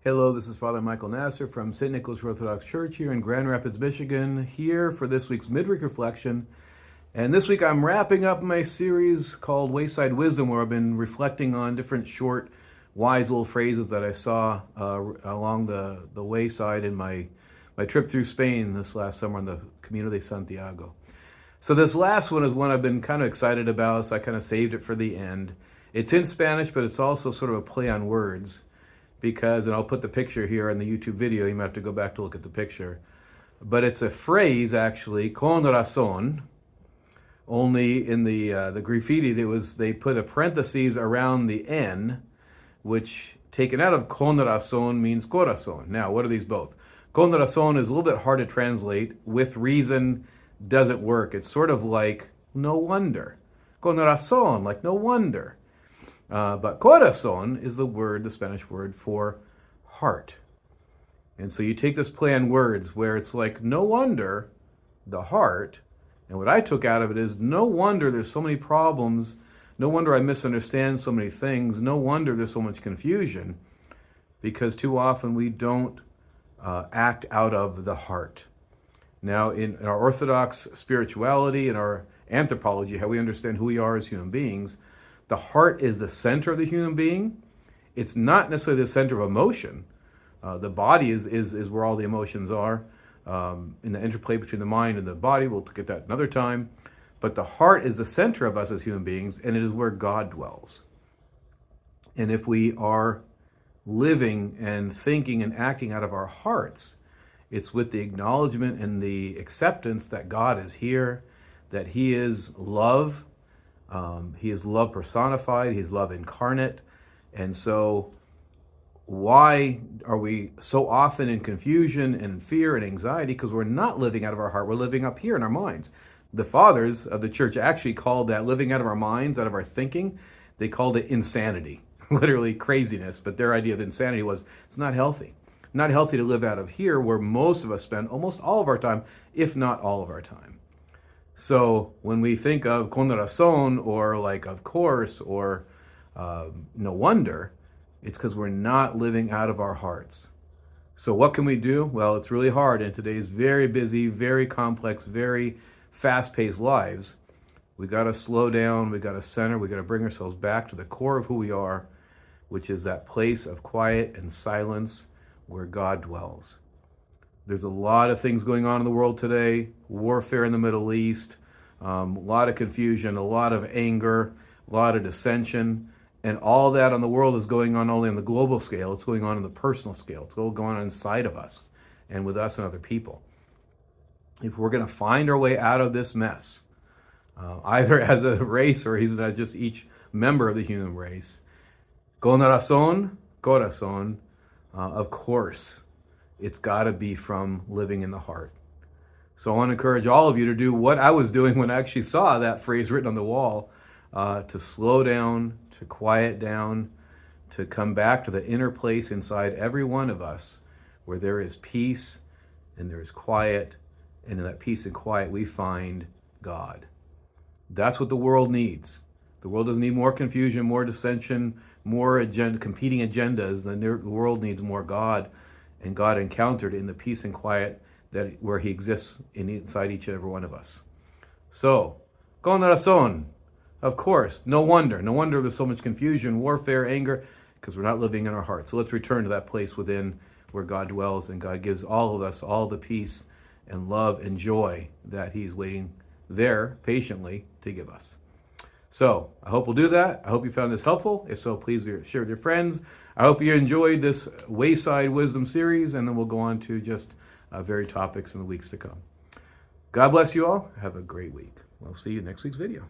Hello, this is Father Michael Nasser from St. Nicholas Orthodox Church here in Grand Rapids, Michigan, here for this week's Midweek Reflection. And this week I'm wrapping up my series called Wayside Wisdom, where I've been reflecting on different short, wise little phrases that I saw along the wayside in my trip through Spain this last summer on the Camino de Santiago. So this last one is one I've been kind of excited about, so I kind of saved it for the end. It's in Spanish, but it's also sort of a play on words. Because, and I'll put the picture here in the YouTube video, you might have to go back to look at the picture. But it's a phrase, actually, con razon. Only in the graffiti, they put a parentheses around the N, which taken out of con razon means corazon. Now, what are these both? Con razon is a little bit hard to translate. With reason doesn't work. It's sort of like no wonder. Con razon, like no wonder. But corazon is the Spanish word for heart. And so you take this play on words where it's like, no wonder the heart, and what I took out of it is, no wonder there's so many problems, no wonder I misunderstand so many things, no wonder there's so much confusion, because too often we don't act out of the heart. Now, in our Orthodox spirituality and our anthropology, how we understand who we are as human beings, the heart is the center of the human being. It's not necessarily the center of emotion. The body is where all the emotions are, in the interplay between the mind and the body. We'll get that another time. But the heart is the center of us as human beings, and it is where God dwells. And if we are living and thinking and acting out of our hearts, it's with the acknowledgement and the acceptance that God is here, that He is love. He is love personified. He's love incarnate. And so why are we so often in confusion and fear and anxiety? Because we're not living out of our heart. We're living up here in our minds. The fathers of the church actually called that living out of our minds, out of our thinking. They called it insanity, literally craziness. But their idea of insanity was it's not healthy. Not healthy to live out of here where most of us spend almost all of our time, if not all of our time. So when we think of con razon, or like of course, or no wonder, it's because we're not living out of our hearts. So what can we do? Well, it's really hard in today's very busy, very complex, very fast-paced lives. We got to slow down, we got to center, we got to bring ourselves back to the core of who we are, which is that place of quiet and silence where God dwells. There's a lot of things going on in the world today, warfare in the Middle East, a lot of confusion, a lot of anger, a lot of dissension, and all that on the world is going on only on the global scale. It's going on the personal scale. It's all going on inside of us and with us and other people. If we're going to find our way out of this mess, either as a race or even as just each member of the human race, con razon, corazon, of course, it's got to be from living in the heart. So I want to encourage all of you to do what I was doing when I actually saw that phrase written on the wall, to slow down, to quiet down, to come back to the inner place inside every one of us where there is peace and there is quiet, and in that peace and quiet we find God. That's what the world needs. The world doesn't need more confusion, more dissension, more competing agendas. The world needs more God. And God encountered in the peace and quiet where He exists inside each and every one of us. So, con razon, of course, no wonder there's so much confusion, warfare, anger, because we're not living in our hearts. So let's return to that place within where God dwells, and God gives all of us all the peace and love and joy that He's waiting there patiently to give us. So I hope we'll do that. I hope you found this helpful. If so, please share with your friends. I hope you enjoyed this Wayside Wisdom series, and then we'll go on to just various topics in the weeks to come. God bless you all. Have a great week. We'll see you in next week's video.